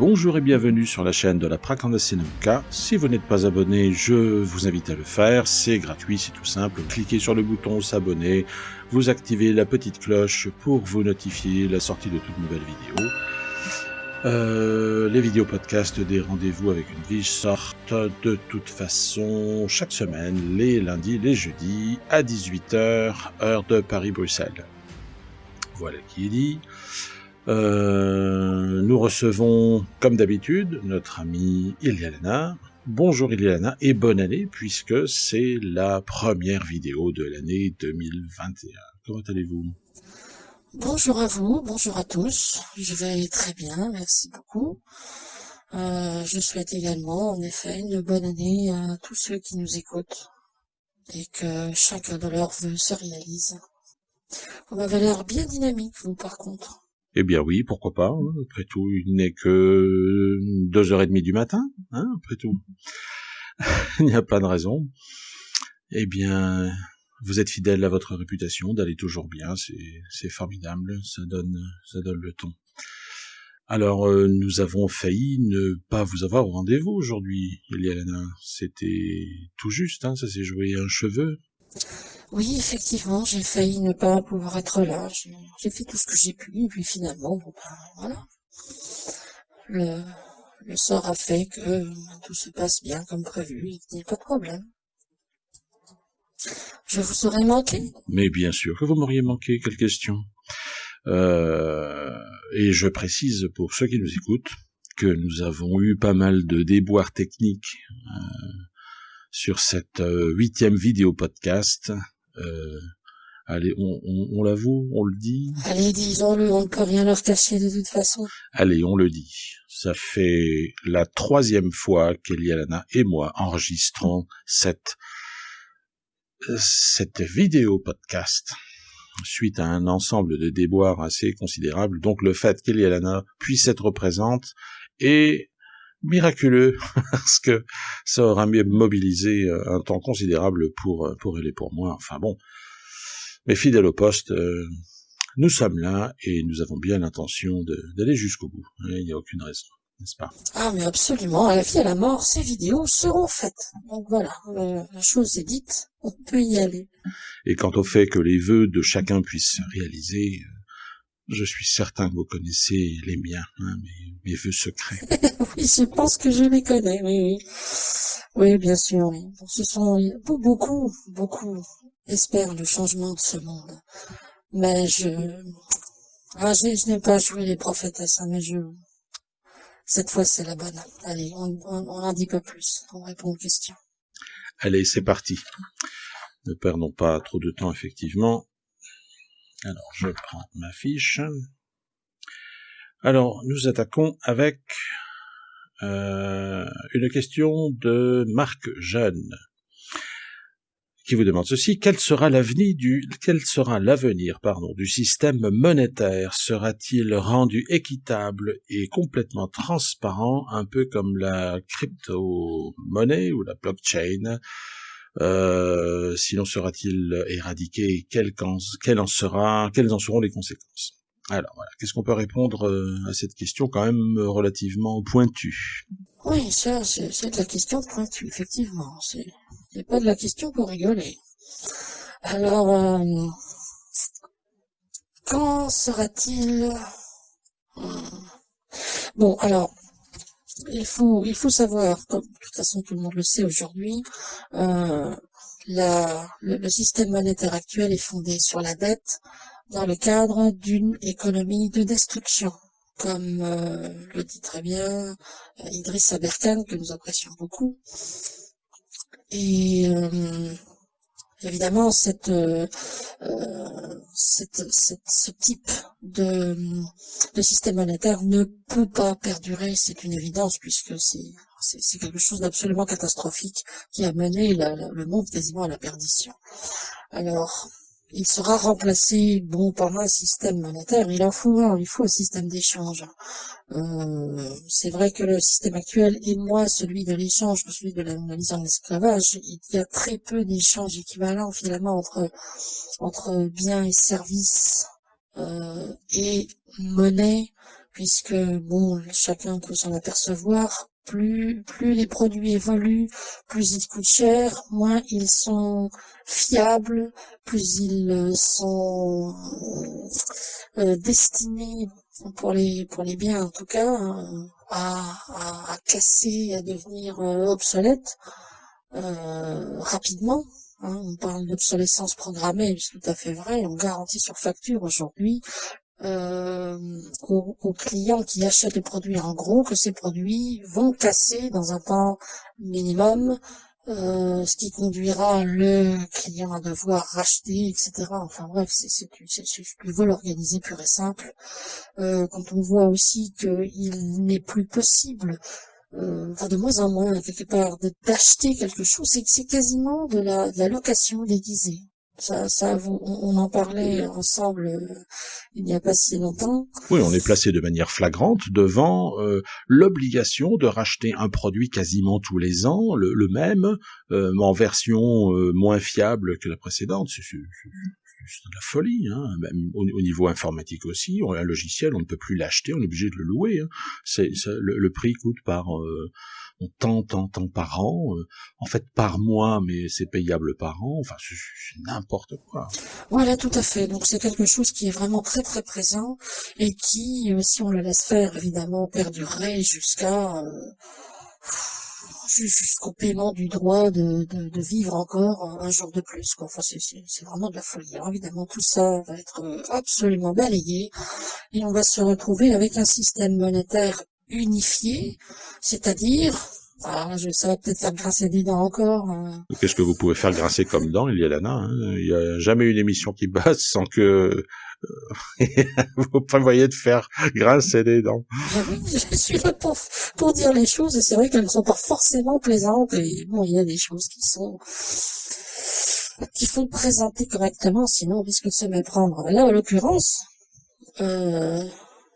Bonjour et bienvenue sur la chaîne de la Prakandasenomka. Si vous n'êtes pas abonné, je vous invite à le faire. C'est gratuit, c'est tout simple. Cliquez sur le bouton s'abonner, vous activez la petite cloche pour vous notifier la sortie de toute nouvelle vidéo. Les vidéos podcasts des rendez-vous avec une vie sortent de toute façon chaque semaine, les lundis, les jeudis, à 18h, heure de Paris-Bruxelles. Voilà qui est dit. Nous recevons, comme d'habitude, notre amie Iliana. Bonjour Iliana et bonne année, puisque c'est la première vidéo de l'année 2021. Comment allez-vous ? Bonjour à vous, bonjour à tous. Je vais très bien, merci beaucoup. Je souhaite également, en effet, une bonne année à tous ceux qui nous écoutent et que chacun de leurs vœux se réalise. Vous m'avez l'air bien dynamique, vous, par contre. Eh bien oui, pourquoi pas. Après tout, il n'est que 2h30 du matin, après tout. Il n'y a pas de raison. Eh bien, vous êtes fidèle à votre réputation d'aller toujours bien, c'est formidable, ça donne le ton. Alors, nous avons failli ne pas vous avoir au rendez-vous aujourd'hui, Eliana. C'était tout juste, ça s'est joué un cheveu. Oui, effectivement, j'ai failli ne pas pouvoir être là. J'ai fait tout ce que j'ai pu, et puis finalement, voilà. Le sort a fait que tout se passe bien comme prévu, et qu'il n'y a pas de problème. Je vous aurais manqué. Mais bien sûr que vous m'auriez manqué, quelle question. Et je précise pour ceux qui nous écoutent que nous avons eu pas mal de déboires techniques sur cette 8e vidéo podcast. Allez, on l'avoue, on le dit. Allez, disons-le, on ne peut rien leur cacher de toute façon. Allez, on le dit. Ça fait la 3e fois qu'Eliana et moi enregistrons cette vidéo podcast suite à un ensemble de déboires assez considérables. Donc le fait qu'Eliana puisse être présente est miraculeux parce que ça aura mobilisé un temps considérable pour elle et pour moi. Enfin bon, mais fidèle au poste, nous sommes là et nous avons bien l'intention d'aller jusqu'au bout. Il n'y a aucune raison, n'est-ce pas ? Ah mais absolument, à la vie et à la mort, ces vidéos seront faites. Donc voilà, la chose est dite, on peut y aller. Et quant au fait que les vœux de chacun puissent se réaliser, je suis certain que vous connaissez les miens, mes vœux secrets. Oui, je pense que je les connais, oui. Oui, bien sûr, oui. Ce sont beaucoup espèrent le changement de ce monde. Mais je n'ai pas joué les prophétesses, mais cette fois c'est la bonne. Allez, on n'en dit pas plus, on répond aux questions. Allez, c'est parti. Ne perdons pas trop de temps, effectivement. Alors, je prends ma fiche. Alors, nous attaquons avec une question de Marc Jeune, qui vous demande ceci: quel sera l'avenir du système monétaire? Sera-t-il rendu équitable et complètement transparent, un peu comme la crypto-monnaie ou la blockchain? Sinon sera-t-il éradiqué? Quelles en seront les conséquences? Alors voilà, qu'est-ce qu'on peut répondre à cette question quand même relativement pointue? Oui, ça, c'est de la question pointue, effectivement. C'est pas de la question pour rigoler. Alors, quand sera-t-il... Bon, alors, il faut savoir, comme de toute façon tout le monde le sait aujourd'hui, le système monétaire actuel est fondé sur la dette dans le cadre d'une économie de destruction, comme le dit très bien Idriss Aberkan, que nous apprécions beaucoup. Et évidemment, ce type de système monétaire ne peut pas perdurer, c'est une évidence, puisque c'est quelque chose d'absolument catastrophique qui a mené le monde quasiment à la perdition. Alors, il sera remplacé, par un système monétaire, il faut un système d'échange. C'est vrai que le système actuel est moins celui de l'échange que celui de la mise en esclavage. Il y a très peu d'échanges équivalents finalement entre biens et services et monnaie puisque bon, chacun peut s'en apercevoir. Plus les produits évoluent, plus ils coûtent cher, moins ils sont fiables, plus ils sont destinés pour les biens en tout cas à casser, à devenir obsolètes rapidement. Hein, on parle d'obsolescence programmée, c'est tout à fait vrai. On garantit sur facture aujourd'hui aux clients qui achètent les produits en gros que ces produits vont casser dans un temps minimum, ce qui conduira le client à devoir racheter, etc. Enfin bref, c'est du vol organisé pur et simple. Quand on voit aussi qu'il n'est plus possible, enfin de moins en moins quelque part, d'acheter quelque chose, c'est quasiment de la location déguisée. On en parlait ensemble il n'y a pas si longtemps. Oui, on est placé de manière flagrante devant l'obligation de racheter un produit quasiment tous les ans, le même, en version moins fiable que la précédente. C'est de la folie, hein. Même au niveau informatique aussi. Un logiciel, on ne peut plus l'acheter, on est obligé de le louer. Hein. Le prix coûte par tant par an, en fait par mois, mais c'est payable par an. Enfin, c'est n'importe quoi. Voilà, tout à fait. Donc c'est quelque chose qui est vraiment très très présent et qui, si on le laisse faire, évidemment, perdurerait jusqu'au paiement du droit de vivre encore un jour de plus, quoi. Enfin, c'est vraiment de la folie. Alors évidemment, tout ça va être absolument balayé et on va se retrouver avec un système monétaire unifié, c'est-à-dire, ça va peut-être faire grincer des dents encore. Qu'est-ce que vous pouvez faire grincer comme dents, Eliana, hein? Il n'y a jamais une émission qui passe sans que vous prévoyez de faire grincer des dents. Oui, je suis là pour dire les choses et c'est vrai qu'elles ne sont pas forcément plaisantes et bon, il y a des choses qu'il faut présenter correctement, sinon on risque de se méprendre. Là, en l'occurrence,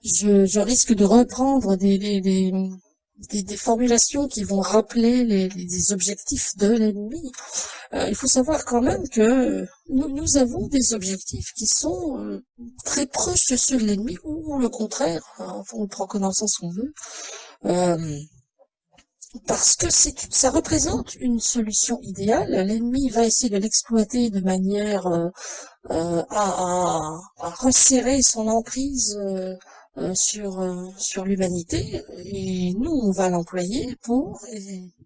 je risque de reprendre des formulations qui vont rappeler les objectifs de l'ennemi. Il faut savoir quand même que nous avons des objectifs qui sont très proches de ceux de l'ennemi, ou le contraire, hein, on prend comment sens qu'on veut, parce que ça représente une solution idéale. L'ennemi va essayer de l'exploiter de manière à resserrer son emprise sur l'humanité, et nous on va l'employer pour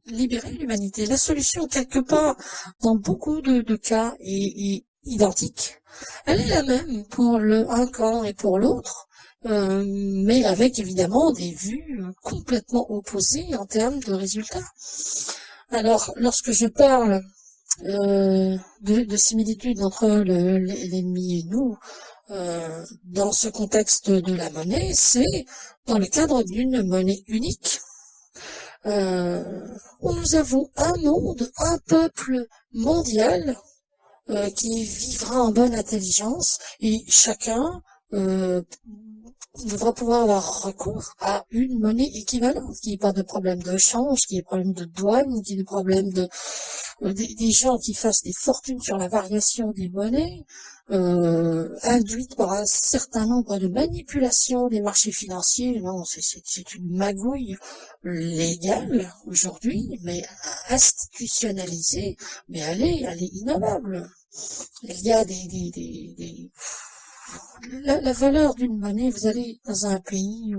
libérer l'humanité. La solution quelque part dans beaucoup de cas est identique. Elle est la même pour un camp et pour l'autre, mais avec évidemment des vues complètement opposées en termes de résultats. Alors lorsque je parle de similitudes entre l'ennemi et nous, dans ce contexte de la monnaie, c'est dans le cadre d'une monnaie unique, où nous avons un monde, un peuple mondial qui vivra en bonne intelligence, et chacun devra pouvoir avoir recours à une monnaie équivalente, qu'il n'y ait pas de problème de change, qu'il n'y ait pas de problème de douane, qu'il n'y ait de problème des gens qui fassent des fortunes sur la variation des monnaies, induites par un certain nombre de manipulations des marchés financiers. Non, c'est une magouille légale aujourd'hui, mais institutionnalisée, mais elle est innommable. Il y a la valeur d'une monnaie, vous allez dans un pays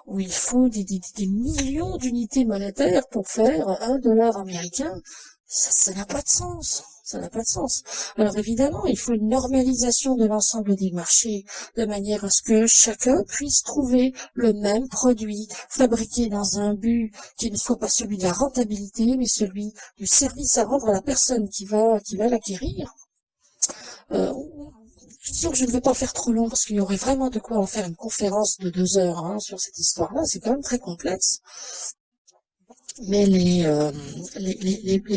où il faut des millions d'unités monétaires pour faire $1 américain, ça n'a pas de sens. Ça n'a pas de sens. Alors évidemment, il faut une normalisation de l'ensemble des marchés, de manière à ce que chacun puisse trouver le même produit, fabriqué dans un but qui ne soit pas celui de la rentabilité, mais celui du service à rendre à la personne qui va l'acquérir. Je suis sûr que je ne vais pas faire trop long parce qu'il y aurait vraiment de quoi en faire une conférence de 2 heures sur cette histoire-là. C'est quand même très complexe. Mais les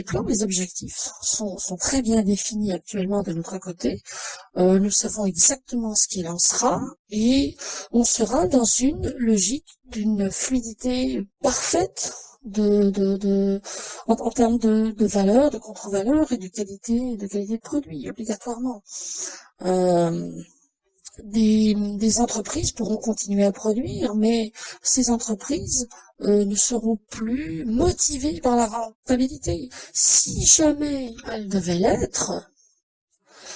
plans, les objectifs sont très bien définis actuellement de notre côté. Nous savons exactement ce qu'il en sera et on sera dans une logique d'une fluidité parfaite en termes de valeur, de contre-valeur et de qualité de produit, obligatoirement. des entreprises pourront continuer à produire, mais ces entreprises ne seront plus motivées par la rentabilité. Si jamais elles devaient l'être,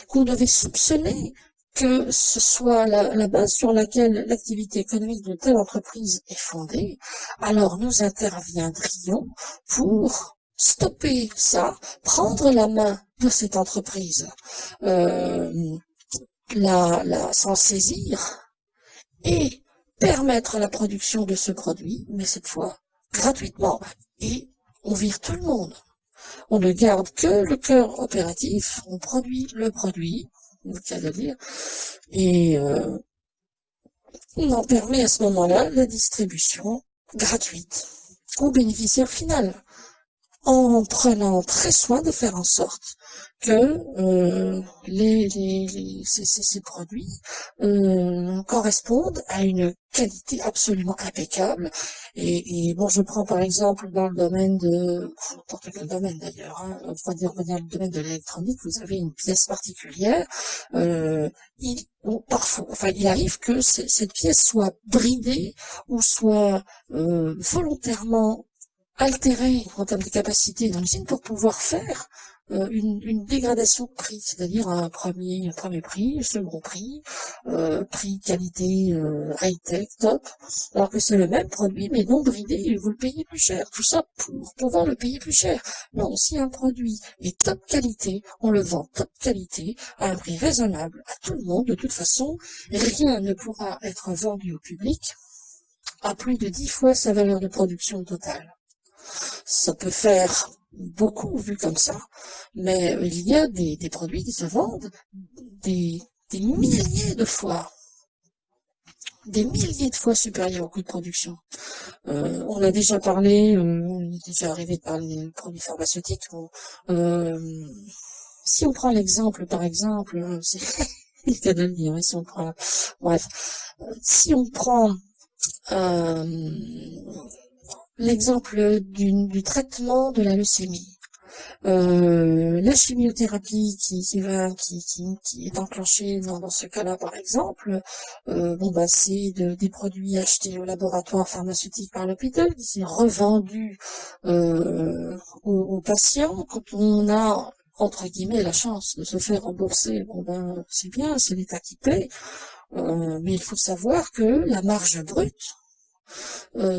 qu'on devait soupçonner que ce soit la base sur laquelle l'activité économique de telle entreprise est fondée, alors nous interviendrions pour stopper ça, prendre la main de cette entreprise, s'en saisir et permettre la production de ce produit, mais cette fois gratuitement. Et on vire tout le monde. On ne garde que le cœur opératif, on produit le produit, le cas de dire, et on en permet à ce moment-là la distribution gratuite au bénéficiaire final, en prenant très soin de faire en sorte que ces produits correspondent à une qualité absolument impeccable. Et bon, je prends par exemple dans le domaine de n'importe quel domaine d'ailleurs, hein, on va dire le domaine de l'électronique, vous avez une pièce particulière. Il arrive que cette pièce soit bridée ou soit volontairement altérée en termes de capacité dans l'usine pour pouvoir faire une dégradation de prix, c'est-à-dire un premier prix, second prix, prix qualité high-tech, top, alors que c'est le même produit mais non bridé et vous le payez plus cher. Tout ça pour pouvoir le payer plus cher. Non, si un produit est top qualité, on le vend top qualité à un prix raisonnable à tout le monde. De toute façon, rien ne pourra être vendu au public à plus de 10 fois sa valeur de production totale. Ça peut faire beaucoup vu comme ça, mais il y a des produits qui se vendent des milliers de fois supérieurs au coût de production. On a déjà parlé, il est déjà arrivé de parler des produits pharmaceutiques. Si on prend l'exemple, par exemple, c'est il cas de le dire, si on prend, bref, si on prend l'exemple du traitement de la leucémie. La chimiothérapie qui est enclenchée dans ce cas-là, par exemple, c'est des produits achetés au laboratoire pharmaceutique par l'hôpital, qui sont revendus aux patients. Quand on a entre guillemets la chance de se faire rembourser, c'est bien, c'est l'État qui paie, mais il faut savoir que la marge brute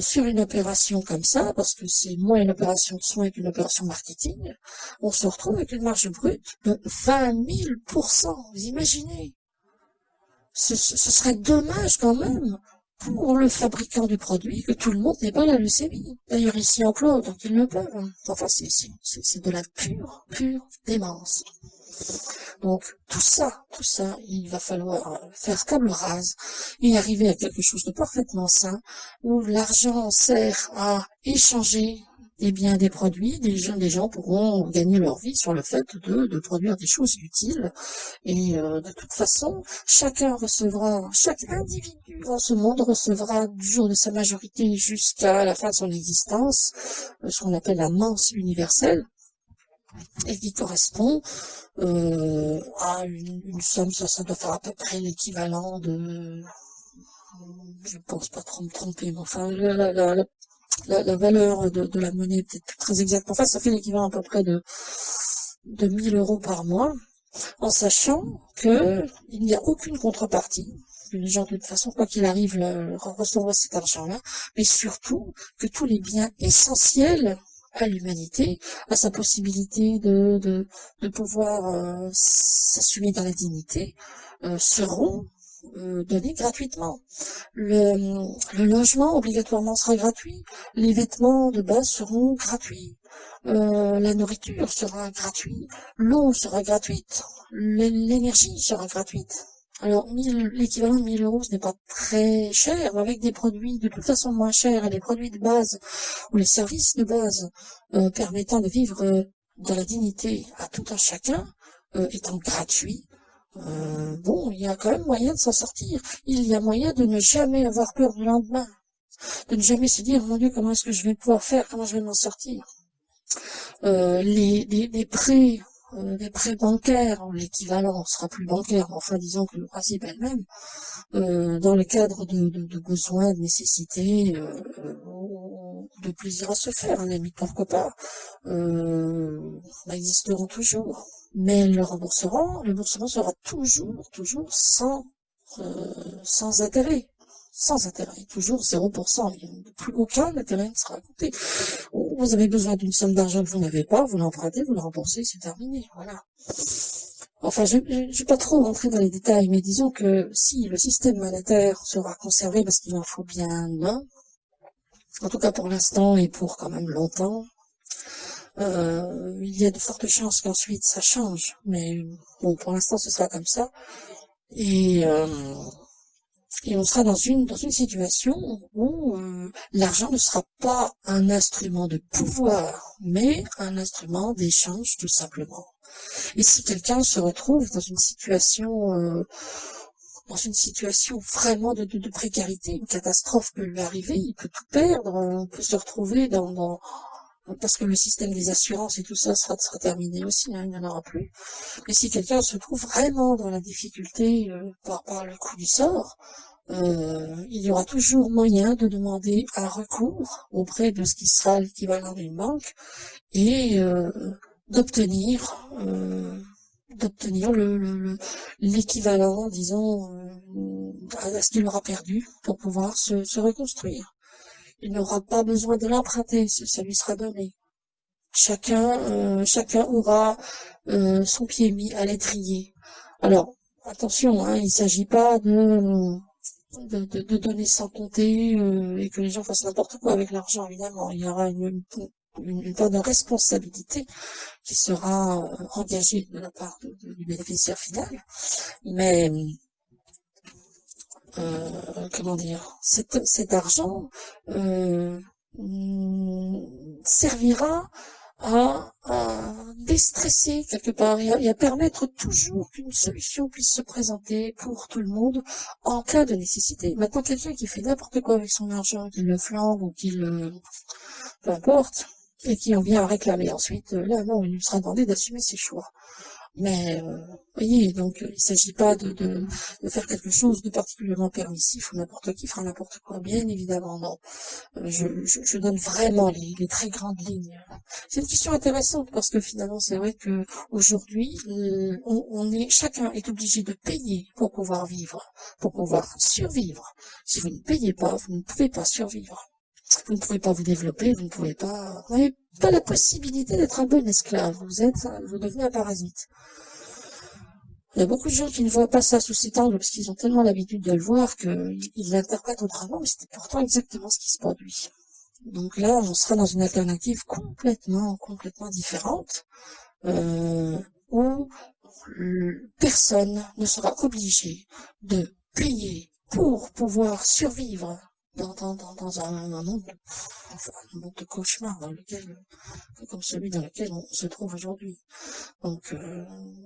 sur une opération comme ça, parce que c'est moins une opération de soins qu'une opération marketing, on se retrouve avec une marge brute de 20 000%. Vous imaginez? Ce serait dommage quand même pour le fabricant du produit que tout le monde n'ait pas la leucémie. D'ailleurs, ici en Claude, donc ils le peuvent. Enfin, c'est de la pure démence. Donc tout ça, il va falloir faire table rase et arriver à quelque chose de parfaitement sain où l'argent sert à échanger des biens, des produits, des gens pourront gagner leur vie sur le fait de produire des choses utiles et de toute façon, chaque individu dans ce monde recevra du jour de sa majorité jusqu'à la fin de son existence ce qu'on appelle la mense universelle et qui correspond à une somme, ça doit faire à peu près l'équivalent de, je pense pas trop me tromper, mais enfin la valeur de la monnaie peut-être plus très exacte. Enfin, ça fait l'équivalent à peu près de 1 000 € par mois, en sachant que il n'y a aucune contrepartie. Les gens, de toute façon, quoi qu'il arrive, recevront cet argent-là, mais surtout que tous les biens essentiels à l'humanité, à sa possibilité de pouvoir s'assumer dans la dignité, seront donnés gratuitement. Le logement obligatoirement sera gratuit, les vêtements de base seront gratuits, la nourriture sera gratuite, l'eau sera gratuite, l'énergie sera gratuite. Alors, l'équivalent de 1 000 €, ce n'est pas très cher, mais avec des produits de toute façon moins chers et des produits de base ou les services de base permettant de vivre dans la dignité à tout un chacun, étant gratuits, il y a quand même moyen de s'en sortir. Il y a moyen de ne jamais avoir peur du lendemain, de ne jamais se dire, mon Dieu, comment est-ce que je vais pouvoir faire, comment je vais m'en sortir. Les prêts les prêts bancaires, l'équivalent sera plus bancaire, mais enfin disons que le principe est le même, dans le cadre de besoins, de nécessités, de plaisir à se faire, à la limite, pourquoi pas, existeront toujours. Mais le remboursement sera toujours sans intérêt. Sans intérêt, toujours 0%. Plus aucun intérêt ne sera compté. Vous avez besoin d'une somme d'argent que vous n'avez pas, vous l'empruntez, vous le remboursez, c'est terminé, voilà. Enfin, je vais pas trop rentrer dans les détails, mais disons que si le système monétaire sera conservé, parce qu'il en faut bien un, en tout cas pour l'instant et pour quand même longtemps, il y a de fortes chances qu'ensuite ça change. Mais bon, pour l'instant, ce sera comme ça. Et on sera dans une situation où l'argent ne sera pas un instrument de pouvoir, mais un instrument d'échange tout simplement. Et si quelqu'un se retrouve dans une situation vraiment de précarité, une catastrophe peut lui arriver, il peut tout perdre, on peut se retrouver parce que le système des assurances et tout ça sera terminé aussi, hein, il n'y en aura plus. Mais si quelqu'un se trouve vraiment dans la difficulté par le coup du sort, il y aura toujours moyen de demander un recours auprès de ce qui sera l'équivalent d'une banque et d'obtenir l'équivalent, disons, à ce qu'il aura perdu pour pouvoir se reconstruire. Il n'aura pas besoin de l'emprunter, ça lui sera donné. Chacun aura son pied mis à l'étrier. Alors, attention, hein, il s'agit pas de donner sans compter et que les gens fassent n'importe quoi avec l'argent, évidemment. Il y aura une part de responsabilité qui sera engagée de la part du bénéficiaire final. Mais comment dire, cet argent servira à déstresser quelque part et à permettre toujours qu'une solution puisse se présenter pour tout le monde en cas de nécessité. Maintenant, quelqu'un qui fait n'importe quoi avec son argent, qu'il le flambe ou peu importe, et qui en vient à réclamer ensuite, là, non, il lui sera demandé d'assumer ses choix. Mais, voyez, donc, il s'agit pas de faire quelque chose de particulièrement permissif où n'importe qui fera n'importe quoi. Bien évidemment, non. Je donne vraiment les très grandes lignes. C'est une question intéressante parce que finalement, c'est vrai que aujourd'hui, chacun est obligé de payer pour pouvoir vivre, pour pouvoir survivre. Si vous ne payez pas, vous ne pouvez pas survivre. Vous ne pouvez pas vous développer, vous n'avez pas la possibilité d'être un bon esclave. Vous devenez un parasite. Il y a beaucoup de gens qui ne voient pas ça sous cet angle parce qu'ils ont tellement l'habitude de le voir qu'ils l'interprètent autrement, mais c'est pourtant exactement ce qui se produit. Donc là, on sera dans une alternative complètement différente, où personne ne sera obligé de payer pour pouvoir survivre dans un monde de cauchemar comme celui dans lequel on se trouve aujourd'hui. Donc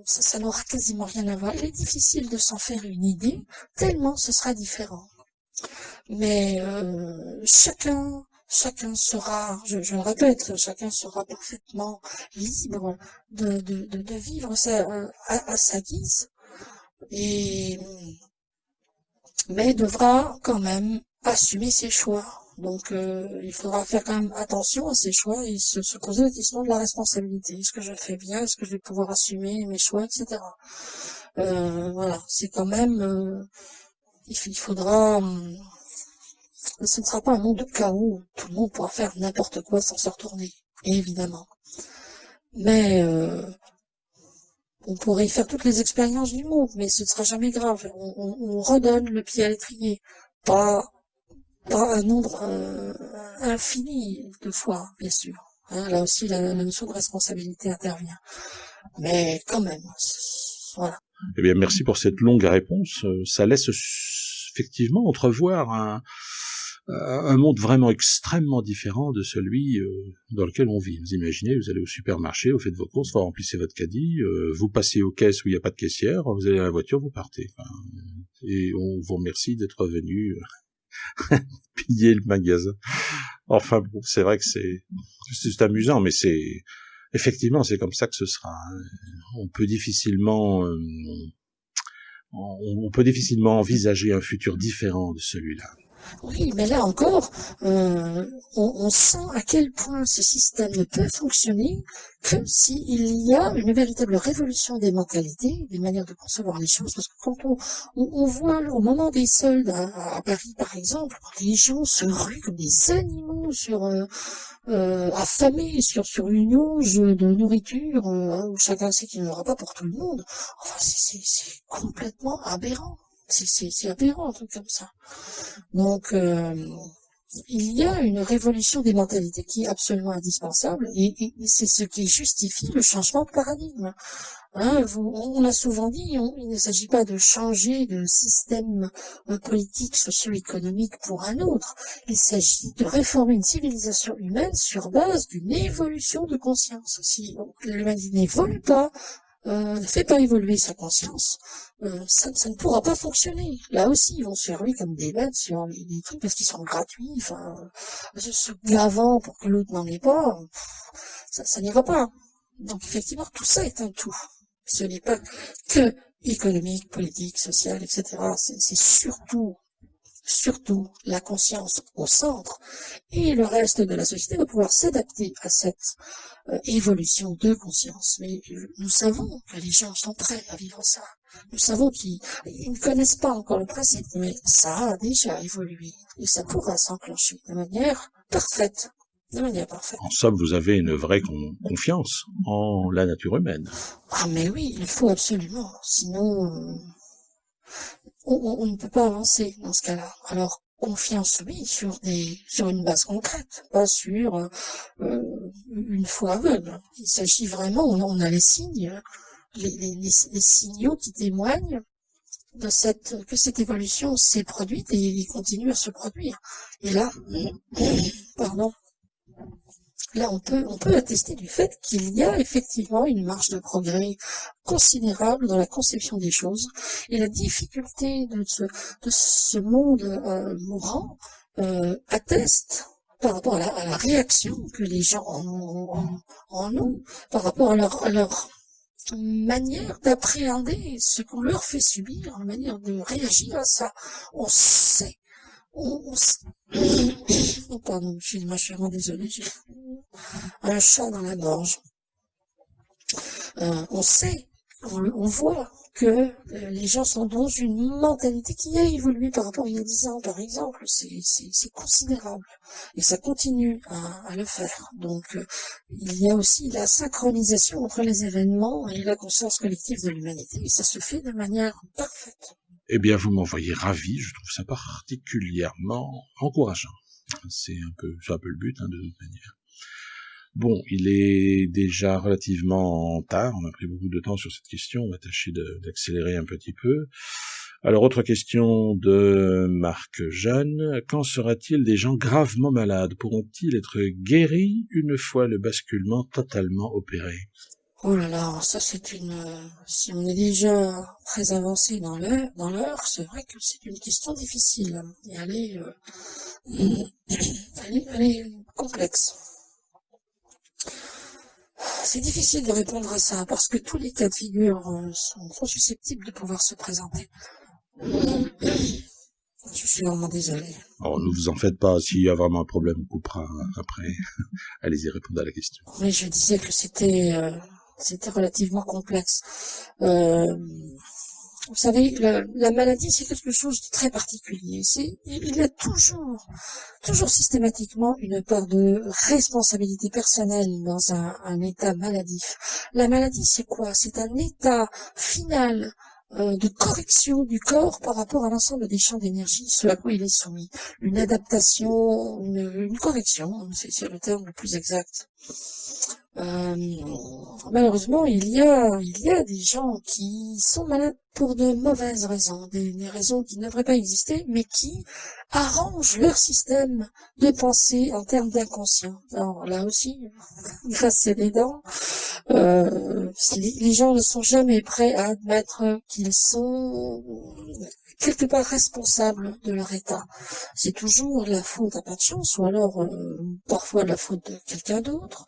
ça n'aura quasiment rien à voir. Il est difficile de s'en faire une idée, tellement ce sera différent. Mais chacun sera, je le répète, chacun sera parfaitement libre de vivre ça à sa guise, mais devra quand même assumer ses choix. Donc il faudra faire quand même attention à ses choix et se poser la question de la responsabilité. Est-ce que je fais bien? Est-ce que je vais pouvoir assumer mes choix, etc. Voilà, c'est quand même... il faudra... ce ne sera pas un monde de chaos où tout le monde pourra faire n'importe quoi sans se retourner, évidemment. Mais on pourrait y faire toutes les expériences du monde, mais ce ne sera jamais grave. On redonne le pied à l'étrier. Pas un nombre infini de fois, bien sûr. Hein, là aussi, la notion de responsabilité intervient. Mais quand même, voilà. Eh bien, merci pour cette longue réponse. Ça laisse effectivement entrevoir un monde vraiment extrêmement différent de celui dans lequel on vit. Vous imaginez, vous allez au supermarché, vous faites vos courses, vous remplissez votre caddie, vous passez aux caisses où il n'y a pas de caissière, vous allez à la voiture, vous partez. Enfin, et on vous remercie d'être venu piller le magasin. Enfin bon, c'est vrai que c'est amusant, mais c'est Effectivement, c'est comme ça que ce sera. On peut difficilement, on peut difficilement envisager un futur différent de celui-là. Oui, mais là encore, on sent à quel point ce système ne peut fonctionner que s'il y a une véritable révolution des mentalités, des manières de concevoir les choses. Parce que quand on voit au moment des soldes à Paris, par exemple, quand les gens se ruent comme des animaux affamés sur une auge de nourriture, où chacun sait qu'il n'y en aura pas pour tout le monde. Enfin, c'est complètement aberrant. C'est aberrant, un truc comme ça. Donc, il y a une révolution des mentalités qui est absolument indispensable et c'est ce qui justifie le changement de paradigme. Hein, on a souvent dit, il ne s'agit pas de changer de système politique, socio-économique pour un autre. Il s'agit de réformer une civilisation humaine sur base d'une évolution de conscience. Si l'humanité n'évolue pas, ne fait pas évoluer sa conscience, ça ne pourra pas fonctionner. Là aussi, ils vont se ruer comme des bêtes sur les trucs parce qu'ils sont gratuits, enfin, se gavant pour que l'autre n'en ait pas, ça n'ira pas. Donc effectivement, tout ça est un tout. Ce n'est pas que économique, politique, social, etc. C'est surtout la conscience au centre, et le reste de la société va pouvoir s'adapter à cette évolution de conscience. Mais nous savons que les gens sont prêts à vivre ça. Nous savons qu'ils ne connaissent pas encore le principe, mais ça a déjà évolué, et ça pourra s'enclencher de manière parfaite. De manière parfaite. En somme, vous avez une vraie confiance en la nature humaine. Ah mais oui, il faut absolument, sinon on ne peut pas avancer dans ce cas-là. Alors, confiance, oui, sur une base concrète, pas sur une foi aveugle. Il s'agit vraiment, on a les signes, les signaux qui témoignent de que cette évolution s'est produite et continue à se produire. Et là, pardon, là, on peut attester du fait qu'il y a effectivement une marge de progrès considérable dans la conception des choses, et la difficulté de ce monde mourant atteste par rapport à la réaction que les gens en ont, par rapport à leur manière d'appréhender ce qu'on leur fait subir, la manière de réagir à ça. On sait. Oh, pardon, excusez-moi, je suis vraiment désolée, j'ai un chat dans la gorge. On sait, on voit que les gens sont dans une mentalité qui a évolué par rapport à il y a 10 ans, par exemple. C'est considérable. Et ça continue à le faire. Donc, il y a aussi la synchronisation entre les événements et la conscience collective de l'humanité. Et ça se fait de manière parfaite. Eh bien, vous m'envoyez ravi, je trouve ça particulièrement encourageant. C'est un peu le but, de toute manière. Bon, il est déjà relativement tard, on a pris beaucoup de temps sur cette question, on va tâcher d'accélérer un petit peu. Alors, autre question de Marc Jeanne, quand sera-t-il des gens gravement malades? Pourront-ils être guéris une fois le basculement totalement opéré? Oh là là, ça c'est si on est déjà très avancé dans l'heure, c'est vrai que c'est une question difficile. Et elle est complexe. C'est difficile de répondre à ça, parce que tous les cas de figure sont susceptibles de pouvoir se présenter. Je suis vraiment désolée. Alors, ne vous en faites pas, s'il y a vraiment un problème, on coupera après. Allez-y, répondez à la question. Mais je disais que c'était relativement complexe. Vous savez, la maladie, c'est quelque chose de très particulier. Il y a toujours systématiquement une part de responsabilité personnelle dans un état maladif. La maladie, c'est quoi? C'est un état final de correction du corps par rapport à l'ensemble des champs d'énergie, ce à quoi il est soumis. Une adaptation, une correction, c'est le terme le plus exact. Malheureusement, il y a des gens qui sont malades pour de mauvaises raisons, des raisons qui ne devraient pas exister, mais qui arrangent leur système de pensée en termes d'inconscient. Alors là aussi, grâce à des dents, les gens ne sont jamais prêts à admettre qu'ils sont quelque part responsables de leur état. C'est toujours la faute à pas de chance, ou alors parfois la faute de quelqu'un d'autre,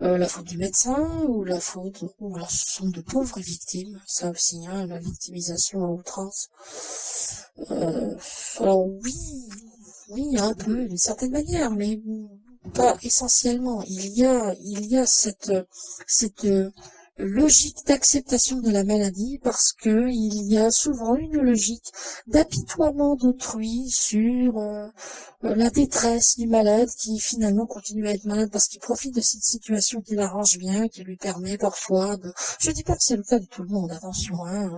la faute du médecin, ou la faute, ou alors ce sont de pauvres victimes, ça aussi, hein, la victimisation à outrance. Euh, alors oui, un peu, d'une certaine manière, mais pas essentiellement. Il y a cette logique d'acceptation de la maladie parce que il y a souvent une logique d'apitoiement d'autrui sur la détresse du malade qui finalement continue à être malade parce qu'il profite de cette situation qui l'arrange bien, qui lui permet parfois de... Je dis pas que c'est le cas de tout le monde, attention, hein.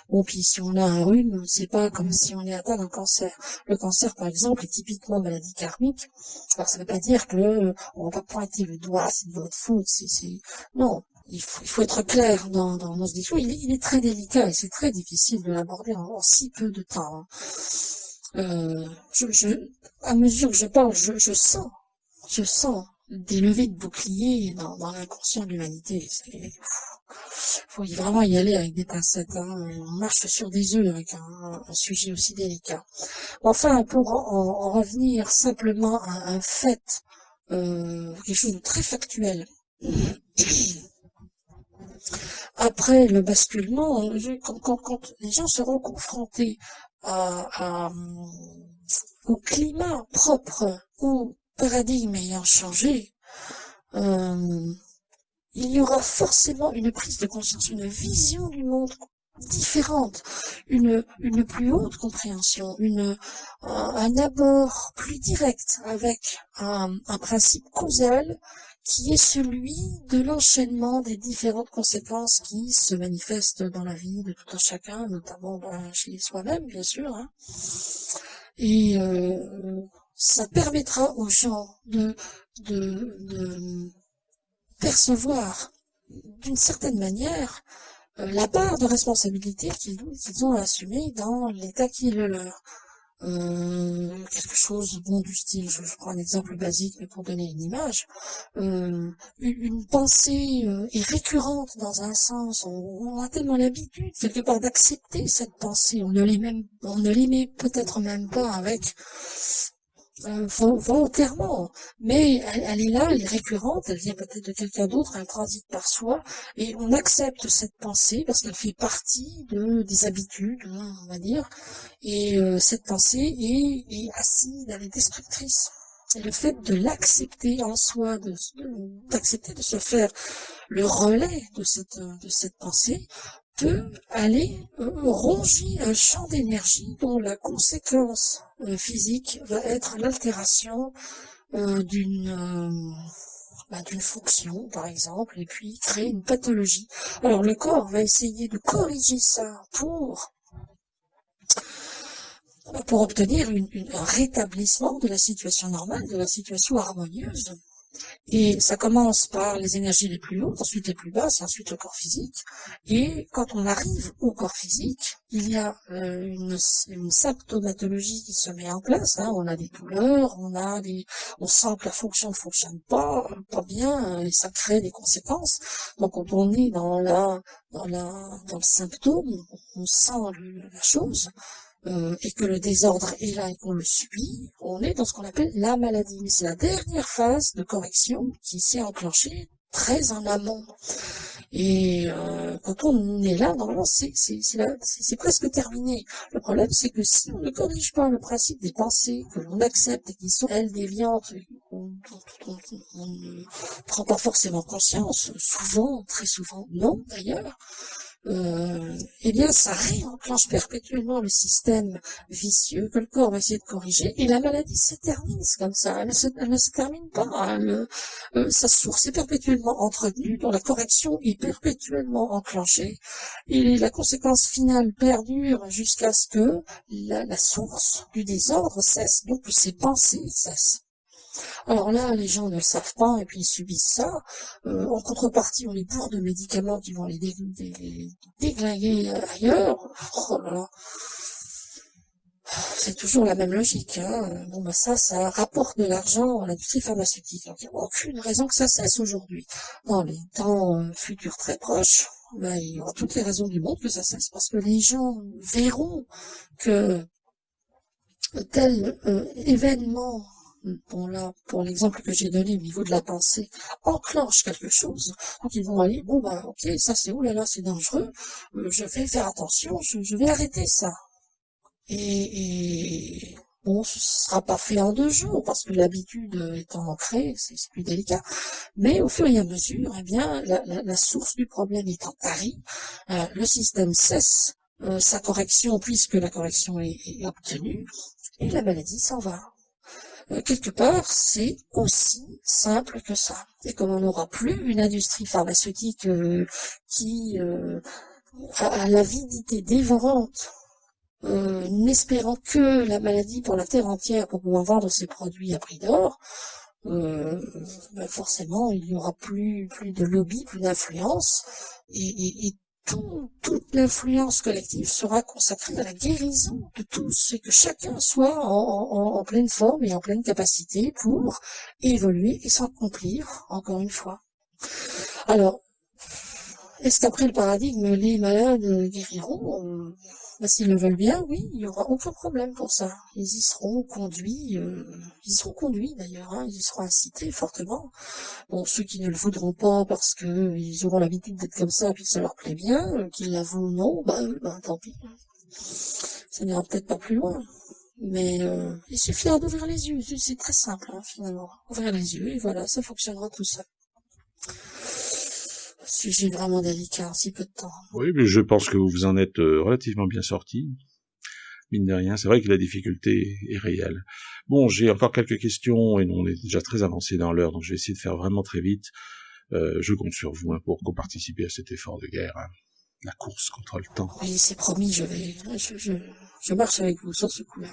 Bon, puis si on a un rhume, c'est pas comme si on est atteint d'un cancer. Le cancer, par exemple, est typiquement maladie karmique. Alors ça veut pas dire que on va pas pointer le doigt, c'est de votre faute, non. Il faut être clair dans ce discours. Il est très délicat et c'est très difficile de l'aborder en si peu de temps, hein. À mesure que je parle, je sens des levées de boucliers dans l'inconscient de l'humanité. Faut vraiment y aller avec des pincettes, hein. On marche sur des œufs avec un sujet aussi délicat. Enfin, pour en revenir simplement à un fait, quelque chose de très factuel. Après le basculement, quand les gens seront confrontés au climat propre, au paradigme ayant changé, il y aura forcément une prise de conscience, une vision du monde différente, une plus haute compréhension, un abord plus direct avec un principe causal qui est celui de l'enchaînement des différentes conséquences qui se manifestent dans la vie de tout un chacun, notamment chez soi-même, bien sûr, hein. Et ça permettra aux gens de percevoir d'une certaine manière la part de responsabilité qu'ils ont à assumer dans l'état qui est le leur. Quelque chose du style, je prends un exemple basique mais pour donner une image, une pensée est récurrente dans un sens, on a tellement l'habitude quelque part d'accepter cette pensée, on ne l'émet peut-être même pas avec volontairement, mais elle est là, elle est récurrente, elle vient peut-être de quelqu'un d'autre, elle transite par soi, et on accepte cette pensée parce qu'elle fait partie des habitudes, hein, on va dire, et cette pensée est acide, elle est destructrice. Et le fait de l'accepter en soi, d'accepter de se faire le relais de cette pensée, peut aller ronger un champ d'énergie dont la conséquence physique va être l'altération d'une fonction, par exemple, et puis créer une pathologie. Alors le corps va essayer de corriger ça pour obtenir un rétablissement de la situation normale, de la situation harmonieuse. Et ça commence par les énergies les plus hautes, ensuite les plus basses, et ensuite le corps physique. Et quand on arrive au corps physique, il y a une symptomatologie qui se met en place, hein. On a des douleurs, on sent que la fonction ne fonctionne pas bien, et ça crée des conséquences. Donc quand on est dans le symptôme, on sent la chose. Et que le désordre est là et qu'on le subit, on est dans ce qu'on appelle la maladie. Mais c'est la dernière phase de correction qui s'est enclenchée très en amont. Et quand on est là, normalement, c'est presque terminé. Le problème, c'est que si on ne corrige pas le principe des pensées que l'on accepte et qui sont, elles, déviantes, dont on ne prend pas forcément conscience, souvent, très souvent, non d'ailleurs, eh bien, ça réenclenche perpétuellement le système vicieux que le corps va essayer de corriger, et la maladie s'éternise comme ça. Elle ne se termine pas. Sa source est perpétuellement entretenue, dont la correction est perpétuellement enclenchée, et la conséquence finale perdure jusqu'à ce que la source du désordre cesse, donc que ses pensées cessent. Alors là, les gens ne le savent pas et puis ils subissent ça. En contrepartie, on les bourre de médicaments qui vont les déglinguer ailleurs. Oh là là. C'est toujours la même logique, hein. Bon, ça rapporte de l'argent à l'industrie pharmaceutique. Donc, il n'y a aucune raison que ça cesse aujourd'hui. Dans les temps futurs très proches, ben, il y aura toutes les raisons du monde que ça cesse, parce que les gens verront que tel événement, bon là, pour l'exemple que j'ai donné au niveau de la pensée, enclenche quelque chose. Donc ils vont aller, bon bah ok, ça c'est oulala, c'est dangereux, je vais faire attention, je vais arrêter ça. Et bon, ce sera pas fait en 2 jours, parce que l'habitude étant ancrée, c'est plus délicat. Mais au fur et à mesure, eh bien, la source du problème étant tarie, le système cesse sa correction, puisque la correction est obtenue, et la maladie s'en va. Quelque part, c'est aussi simple que ça. Et comme on n'aura plus une industrie pharmaceutique qui a l'avidité dévorante, n'espérant que la maladie pour la terre entière pour pouvoir vendre ses produits à prix d'or, ben forcément il n'y aura plus de lobby, plus d'influence, et toute l'influence collective sera consacrée à la guérison de tous, et que chacun soit en pleine forme et en pleine capacité pour évoluer et s'accomplir, encore une fois. Alors, est-ce qu'après le paradigme, les malades guériront? Ben, s'ils le veulent bien, oui, il n'y aura aucun problème pour ça. Ils y seront conduits, d'ailleurs, hein, ils y seront incités fortement. Bon, ceux qui ne le voudront pas parce que ils auront l'habitude d'être comme ça, puis que ça leur plaît bien, qu'ils l'avouent ou non, ben tant pis. Ça n'ira peut-être pas plus loin. Mais il suffira d'ouvrir les yeux, c'est très simple, hein, finalement. Ouvrir les yeux, et voilà, ça fonctionnera tout seul. Sujet vraiment délicat en si peu de temps. Oui, mais je pense que vous en êtes relativement bien sorti. Mine de rien, c'est vrai que la difficulté est réelle. Bon, j'ai encore quelques questions, et on est déjà très avancé dans l'heure, donc je vais essayer de faire vraiment très vite. Je compte sur vous pour participer à cet effort de guerre, hein. La course contre le temps. Oui, c'est promis, je marche avec vous sur ce coup-là.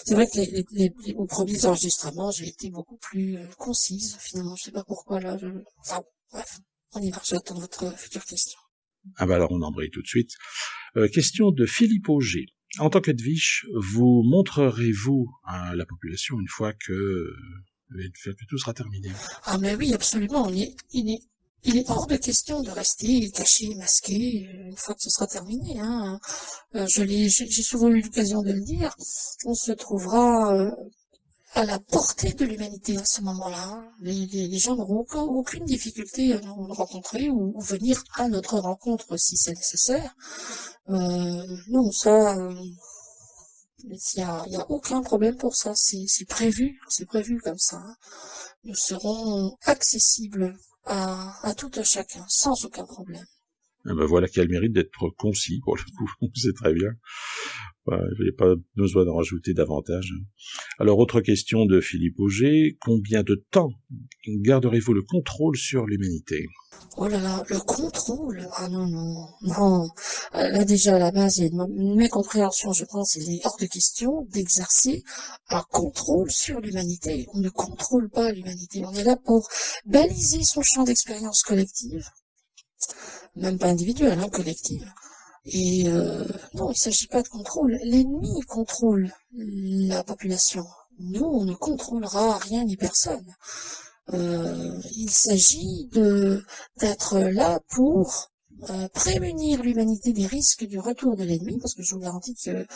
C'est vrai que aux premiers enregistrements, j'ai été beaucoup plus concise, finalement, je sais pas pourquoi, là, enfin, bref, on y va, j'attends votre future question. Ah bah alors on embraye tout de suite. Question de Philippe Auger. En tant qu'Edwige, vous montrerez-vous à la population une fois que tout sera terminé? Ah mais oui, absolument, il est hors de question de rester caché, masqué, une fois que ce sera terminé, hein. J'ai souvent eu l'occasion de le dire, on se trouvera à la portée de l'humanité à ce moment-là. Les gens n'auront aucune difficulté à nous rencontrer ou venir à notre rencontre si c'est nécessaire. Non, ça, il y a aucun problème pour ça. C'est prévu comme ça, hein. Nous serons accessibles à tout un chacun, sans aucun problème. Ah ben voilà qui a le mérite d'être concis, pour le coup, c'est très bien. Voilà, il n'y a pas besoin d'en rajouter davantage. Alors, autre question de Philippe Auger. Combien de temps garderez-vous le contrôle sur l'humanité? Oh là là, le contrôle. Ah non. Là déjà à la base, il y a une mécompréhension, je pense. Il est hors de question d'exercer un contrôle sur l'humanité. On ne contrôle pas l'humanité. On est là pour baliser son champ d'expérience collective, même pas individuelle, hein, collective. Et non, il s'agit pas de contrôle. L'ennemi contrôle la population. Nous, on ne contrôlera rien ni personne. Il s'agit d'être là pour prémunir l'humanité des risques du retour de l'ennemi, parce que je vous garantis que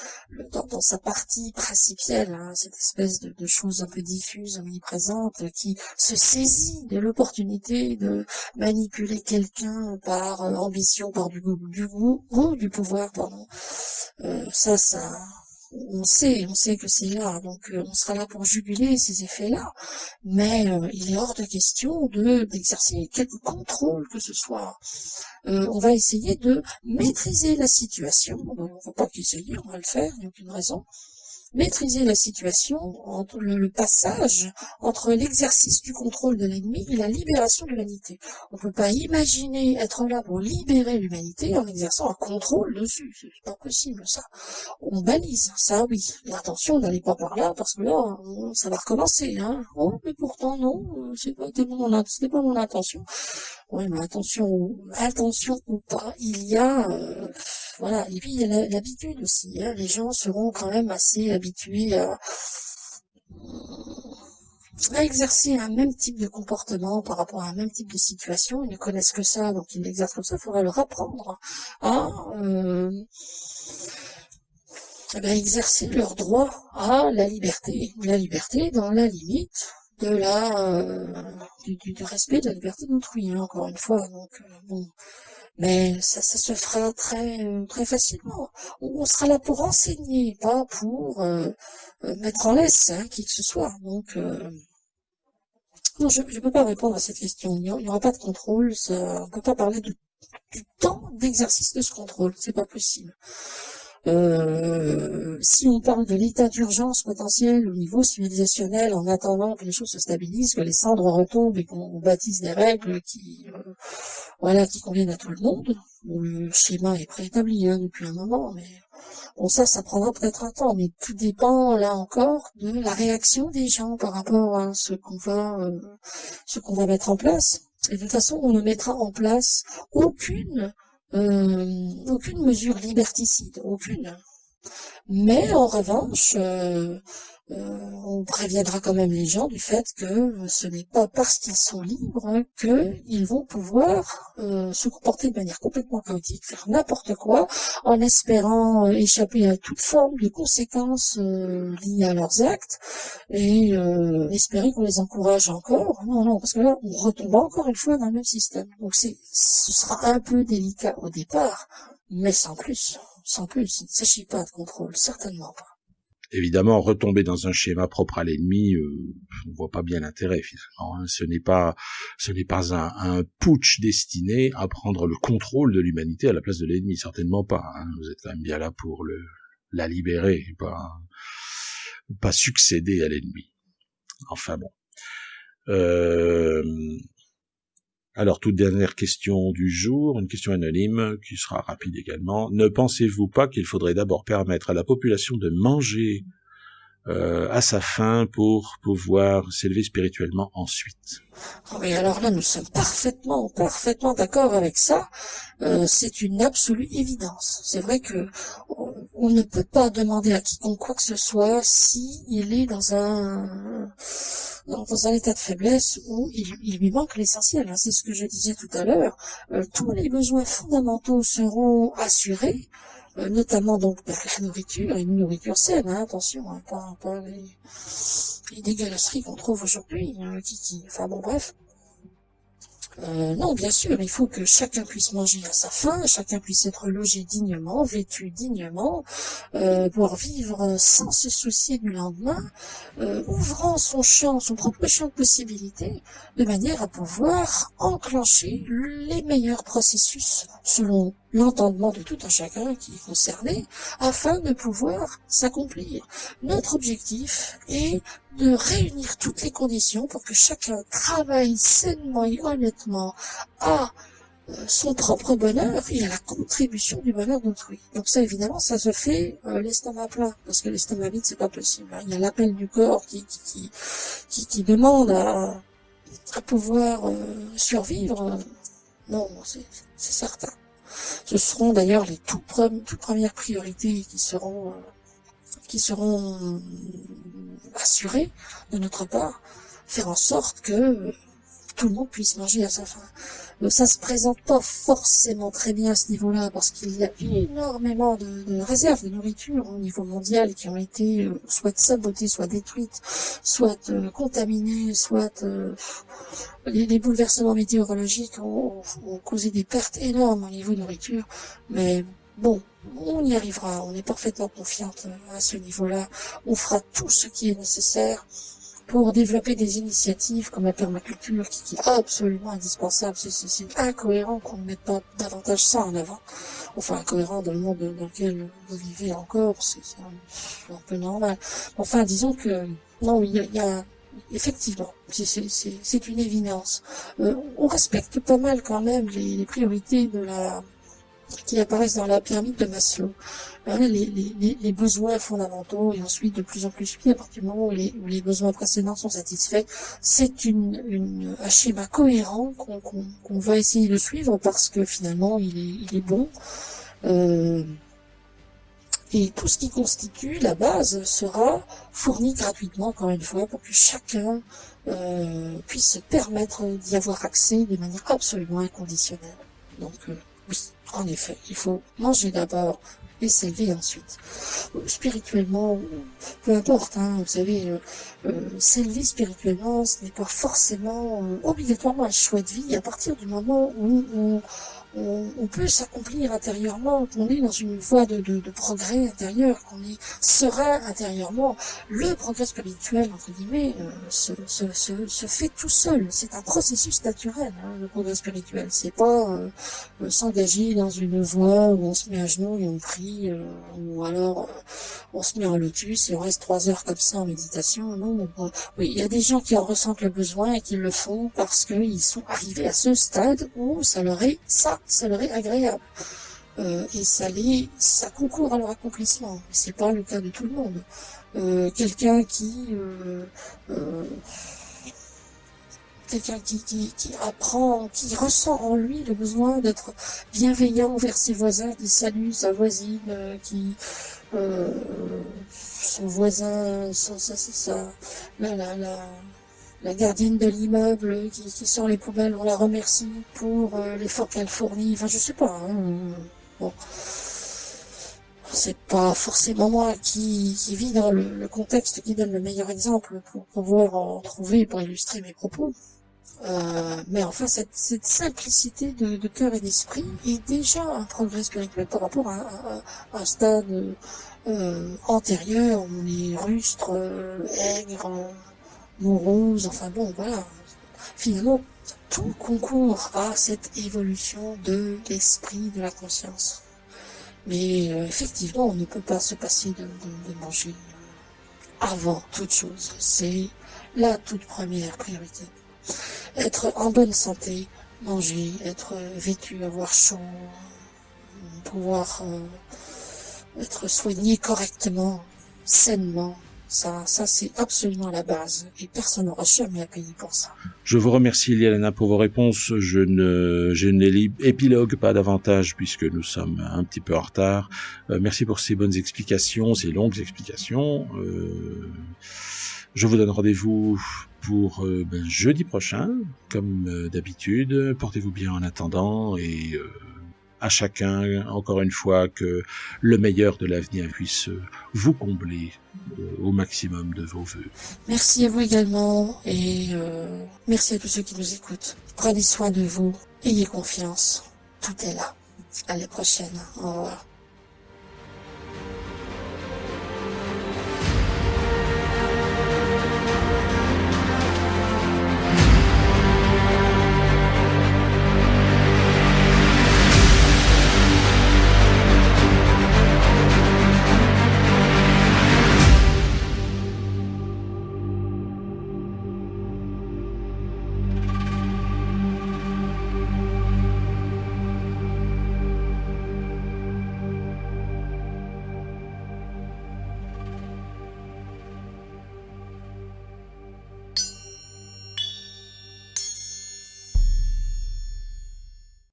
dans sa partie principielle, hein, cette espèce de chose un peu diffuse, omniprésente, qui se saisit de l'opportunité de manipuler quelqu'un par ambition, par du goût ou du pouvoir, pardon. Ça, on sait que c'est là, donc on sera là pour juguler ces effets-là, mais il est hors de question d'exercer quelque contrôle que ce soit. On va essayer de maîtriser la situation, on va pas qu'essayer, on va le faire, il n'y a aucune raison. Maîtriser la situation entre le passage entre l'exercice du contrôle de l'ennemi et la libération de l'humanité. On peut pas imaginer être là pour libérer l'humanité en exerçant un contrôle dessus. C'est pas possible, ça. On balise, ça oui. Et attention, n'allez pas par là, parce que là, ça va recommencer, hein. Oh, mais pourtant, non, c'était pas mon intention. Ouais, mais attention ou pas, il y a, voilà, et puis il y a l'habitude aussi, hein. Les gens seront quand même assez habitués à exercer un même type de comportement par rapport à un même type de situation. Ils ne connaissent que ça, donc ils l'exercent comme ça. Il faudrait leur apprendre à exercer leur droit à la liberté dans la limite de du respect de la liberté d'autrui, hein, encore une fois. Donc bon, mais ça se fera très facilement. On sera là pour enseigner, pas pour mettre en laisse, hein, qui que ce soit. Donc non, je peux pas répondre à cette question. Il y aura pas de contrôle. On peut pas parler du temps d'exercice de ce contrôle. C'est pas possible. Si on parle de l'état d'urgence potentiel au niveau civilisationnel, en attendant que les choses se stabilisent, que les cendres retombent et qu'on bâtisse des règles qui conviennent à tout le monde, le schéma est préétabli, hein, depuis un moment, mais bon, ça prendra peut-être un temps, mais tout dépend, là encore, de la réaction des gens par rapport à ce qu'on va mettre en place. Et de toute façon, on ne mettra en place aucune mesure liberticide, aucune. Mais en revanche, on préviendra quand même les gens du fait que ce n'est pas parce qu'ils sont libres qu'ils vont pouvoir se comporter de manière complètement chaotique, faire n'importe quoi, en espérant échapper à toute forme de conséquences liées à leurs actes, et espérer qu'on les encourage encore. Non, parce que là, on retombe encore une fois dans le même système. Donc ce sera un peu délicat au départ, mais sans plus. Il ne s'agit pas de contrôle, certainement pas. Évidemment, retomber dans un schéma propre à l'ennemi, on ne voit pas bien l'intérêt finalement. Hein. Ce n'est pas un putsch destiné à prendre le contrôle de l'humanité à la place de l'ennemi, certainement pas. Hein. Vous êtes quand même bien là pour la libérer, pas succéder à l'ennemi. Enfin bon. Alors, toute dernière question du jour, une question anonyme qui sera rapide également. Ne pensez-vous pas qu'il faudrait d'abord permettre à la population de manger à sa faim pour pouvoir s'élever spirituellement ensuite? Oui, alors là, nous sommes parfaitement d'accord avec ça. C'est une absolue évidence. C'est vrai que on ne peut pas demander à quiconque quoi que ce soit si il est dans un état de faiblesse où il lui manque l'essentiel. Hein. C'est ce que je disais tout à l'heure. Tous les besoins fondamentaux seront assurés, notamment donc la nourriture, et une nourriture saine, hein, attention, hein, pas les dégueulasseries qu'on trouve aujourd'hui, hein, enfin bon, bref. Non, bien sûr, il faut que chacun puisse manger à sa faim, chacun puisse être logé dignement, vêtu dignement, pouvoir vivre sans se soucier du lendemain, ouvrant son propre champ de possibilités, de manière à pouvoir enclencher les meilleurs processus selon l'entendement de tout un chacun qui est concerné, afin de pouvoir s'accomplir. Notre objectif est de réunir toutes les conditions pour que chacun travaille sainement et honnêtement à son propre bonheur et à la contribution du bonheur d'autrui. Donc ça, évidemment, ça se fait l'estomac plein, parce que l'estomac vide, c'est pas possible. Il y a l'appel du corps qui demande à pouvoir survivre. Non, c'est certain. Ce seront d'ailleurs les toutes premières priorités qui seront assurées de notre part, faire en sorte que tout le monde puisse manger à sa faim. Ça se présente pas forcément très bien à ce niveau-là, parce qu'il y a énormément de réserves de nourriture au niveau mondial qui ont été soit sabotées, soit détruites, soit contaminées, soit les bouleversements météorologiques ont causé des pertes énormes au niveau de nourriture. Mais bon, on y arrivera, on est parfaitement confiante à ce niveau-là. On fera tout ce qui est nécessaire pour développer des initiatives comme la permaculture qui est absolument indispensable. C'est incohérent qu'on ne mette pas davantage ça en avant. Enfin, incohérent dans le monde dans lequel vous vivez encore, c'est un peu normal. Enfin, disons que non, il y a effectivement, c'est une évidence. On respecte pas mal quand même les priorités qui apparaissent dans la pyramide de Maslow. Les besoins fondamentaux, et ensuite de plus en plus à partir du moment où les besoins précédents sont satisfaits, c'est un schéma cohérent qu'on va essayer de suivre parce que finalement il est bon. Et tout ce qui constitue la base sera fourni gratuitement, encore une fois, pour que chacun puisse se permettre d'y avoir accès de manière absolument inconditionnelle. Donc oui, en effet, il faut manger d'abord et s'élever ensuite. Spirituellement, peu importe, hein, vous savez, s'élever spirituellement, ce n'est pas forcément obligatoirement un choix de vie à partir du moment où on peut s'accomplir intérieurement, qu'on est dans une voie de progrès intérieur, qu'on est serein intérieurement. Le progrès spirituel, entre guillemets, se fait tout seul. C'est un processus naturel, hein, le progrès spirituel. C'est pas s'engager dans une voie où on se met à genoux et on prie, ou alors on se met en lotus et on reste 3 heures comme ça en méditation. Non, oui, il y a des gens qui en ressentent le besoin et qui le font parce qu'ils sont arrivés à ce stade où ça leur est agréable. Et ça concourt à leur accomplissement. C'est pas le cas de tout le monde. Quelqu'un qui apprend, qui ressent en lui le besoin d'être bienveillant envers ses voisins, qui salue sa voisine, son voisin, la gardienne de l'immeuble qui sort les poubelles, on la remercie pour l'effort qu'elle fournit. Enfin, je sais pas. Hein. Bon, c'est pas forcément moi qui vis dans le contexte qui donne le meilleur exemple pour pouvoir en trouver pour illustrer mes propos. Mais enfin, cette simplicité de cœur et d'esprit est déjà un progrès spirituel par rapport à un stade antérieur où on est rustre, aigre, morose, enfin bon, voilà. Finalement, tout concourt à cette évolution de l'esprit, de la conscience. Mais effectivement, on ne peut pas se passer de manger avant toute chose. C'est la toute première priorité. Être en bonne santé, manger, être vêtu, avoir chaud, pouvoir être soigné correctement, sainement. Ça c'est absolument la base et personne n'aura jamais à payer pour ça. Je vous remercie Lielana pour vos réponses. Je ne épilogue pas davantage puisque nous sommes un petit peu en retard. Merci pour ces bonnes explications, ces longues explications. Je vous donne rendez-vous pour jeudi prochain, comme d'habitude. Portez-vous bien en attendant et à chacun, encore une fois, que le meilleur de l'avenir puisse vous combler au maximum de vos vœux. Merci à vous également et merci à tous ceux qui nous écoutent. Prenez soin de vous, ayez confiance, tout est là. À la prochaine, au revoir.